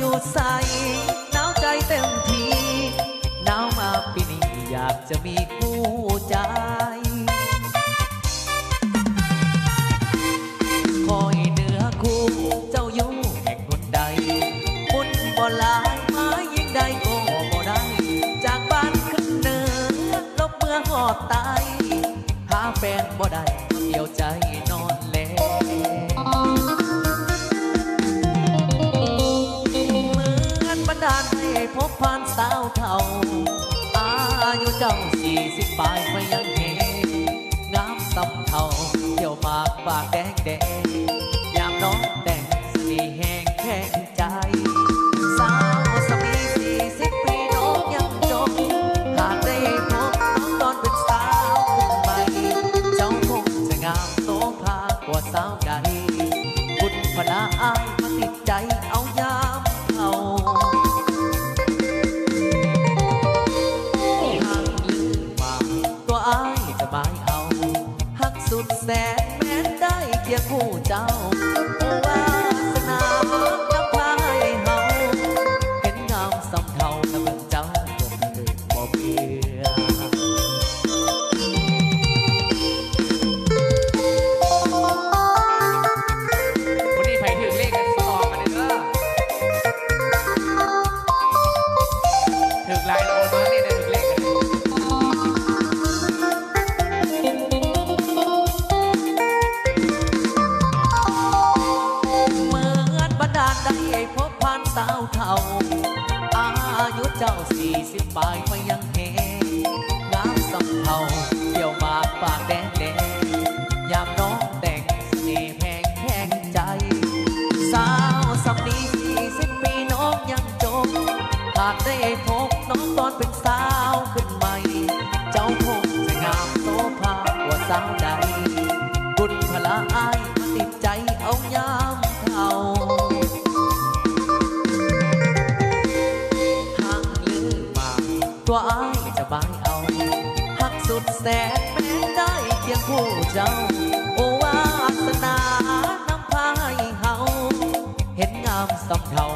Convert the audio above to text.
อยู่ใส่หนาวใจเต็มทีหนาวมาปีนี้อยากจะมีคู่ใจคอยเนื้อคู่เจ้าอยู่แห่งคนใดบุญบ่หลายไม้ยิ่งใดก็บ่ได้จากบ้านขึ้นเหนือลบเมื่อหอดตายหาแฟนบ่ได้เดียวใจนอนแลบันดาลให้พบผ่านสาวเท่าอายุเจ้า40ปลายไม่ยังเห็นงามสำเท่าเที่ยวมากปากแดงแดงยามน้องแต่งสีแห้งแข็งใจสาวสมี40ปีน้องยังจบหากได้พบน้องตอนเป็นสาวขึ้นใหม่เจ้าคงจะงามโสภากว่าสาวใดบุญพลาอายมาติดใจเอายามเขาตัวอ้ายจะหมายเอาหักสุดแสนแม้ได้เคียงคู่เจ้าโอวาสนานำพาให้เฮาเห็นงามสำเทาน้ำเมืองเจ้าบ่เคยบ่เบื่อวันนี้ไปถึงเลขกันต่อมาเลยเด้อถึงลายเราโอนมาเนี่ยถึงเลขกันได้พบผ่านสาวเท่าอายุเจ้า40ปลายไปยังเฮงามสำเทาเดี่ยวมากปากแดงแดงยามน้องแต่งเสน่ห์แพงแข็งใจสาวสำนี40ปีน้องยังจบหากได้พบน้องตอนเป็นสาวขึ้นใหม่เจ้าคงจะงามโสภากว่าสาวใดบุญพลาอายติดใจเอายามเท่าตัวอ้ายจะบายเอาหักสุดแสนแม้ได้เคียงคู่เจ้าโอวาสนานำพาให้เฮาเห็นงามสำเทา